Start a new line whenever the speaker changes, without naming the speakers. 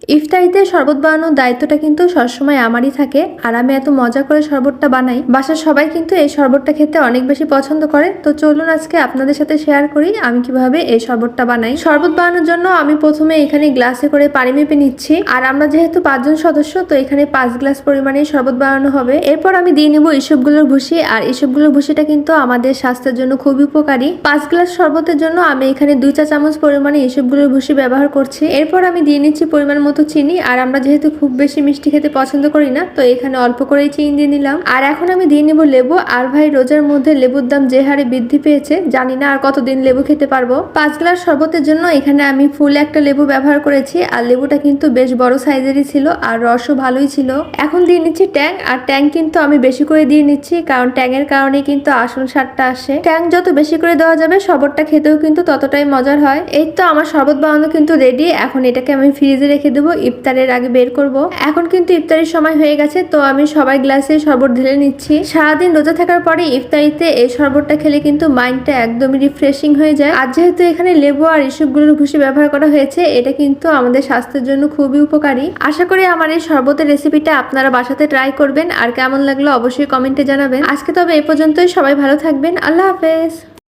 ইফতারিতে শরবত বানানোর দায়িত্বটা কিন্তু সবসময় আমারই থাকে, আর আমি এত মজা করে শরবতটা বানাই, বাসার সবাই কিন্তু এই শরবতটা খেতে অনেক বেশি পছন্দ করে। তো চলুন আজকে আপনাদের সাথে শেয়ার করি আমি কিভাবে এই শরবতটা বানাই। শরবত বানানোর জন্য আমি প্রথমে এখানে গ্লাসে করে পানি মেপে নিচ্ছি, আর আমরা যেহেতু 5 জন সদস্য, তো এখানে 5 গ্লাস পরিমাণে শরবত বানানো হবে। এরপর আমি দিয়ে নিব ইসবগুলোর ভুসি, আর ইসবগুলোর ভুসিটা কিন্তু আমাদের স্বাস্থ্যের জন্য খুবই উপকারী। 5 গ্লাস শরবতের জন্য আমি এখানে 2 চা চামচ পরিমাণে ইসবগুলোর ভুসি ব্যবহার করছি। এরপর আমি দিয়ে নিচ্ছি পরিমাণ মতো চিনি, আর আমরা যেহেতু খুব বেশি মিষ্টি খেতে পছন্দ করি না, তো এখানে অল্প করেই চিনি দিয়ে নিলাম। আর এখন আমি দিয়ে নিব লেবু। আর ভাই, রোজার মধ্যে লেবুর দাম যে হারে বৃদ্ধি পেয়েছে, জানি না আর কতদিন লেবু খেতে পারবো। 5 গ্লাস শরবতের জন্য এখানে আমি ফুল একটা লেবু ব্যবহার করেছি, আর লেবুটা কিন্তু বেশ বড় সাইজেরই ছিল, আর রসও ভালোই ছিল। এখন দিয়ে নিচ্ছি ট্যাং, আর ট্যাং কিন্তু আমি বেশি করে দিয়ে নিচ্ছি, কারণ ট্যাংয়ের কারণে কিন্তু আসল স্বাদটা আসে। ট্যাং যত বেশি করে দেওয়া যাবে শরবতটা খেতেও কিন্তু ততটাই মজার হয়। এই তো আমার শরবত বানানো কিন্তু রেডি। এখন এটাকে আমি ফ্রিজে রেখে দেবো, ইফতারের আগে বের করব। এখন কিন্তু ইফতারির সময় হয়ে গেছে, তো আমি সবাই গ্লাসে শরবত ঢেলে নিচ্ছি। সারাদিন রোজা থাকার পরে ইফতারিতে এই শরবতটা খেলে কিন্তু মাইন্ডটা একদমই রিফ্রেশিং হয়ে যায়। আর যেহেতু এখানে লেবু আর ইসবগুলোর ভুসি ব্যবহার করা হয়েছে, এটা কিন্তু আমাদের স্বাস্থ্যের জন্য খুবই উপকারী। আশা করি আমার এই শরবতের রেসিপিটা আপনারা বাসাতে ট্রাই করবেন, আর কেমন লাগলো অবশ্যই কমেন্টে জানাবেন। আজকে তবে এ পর্যন্তই, সবাই ভালো থাকবেন, আল্লাহ হাফেজ।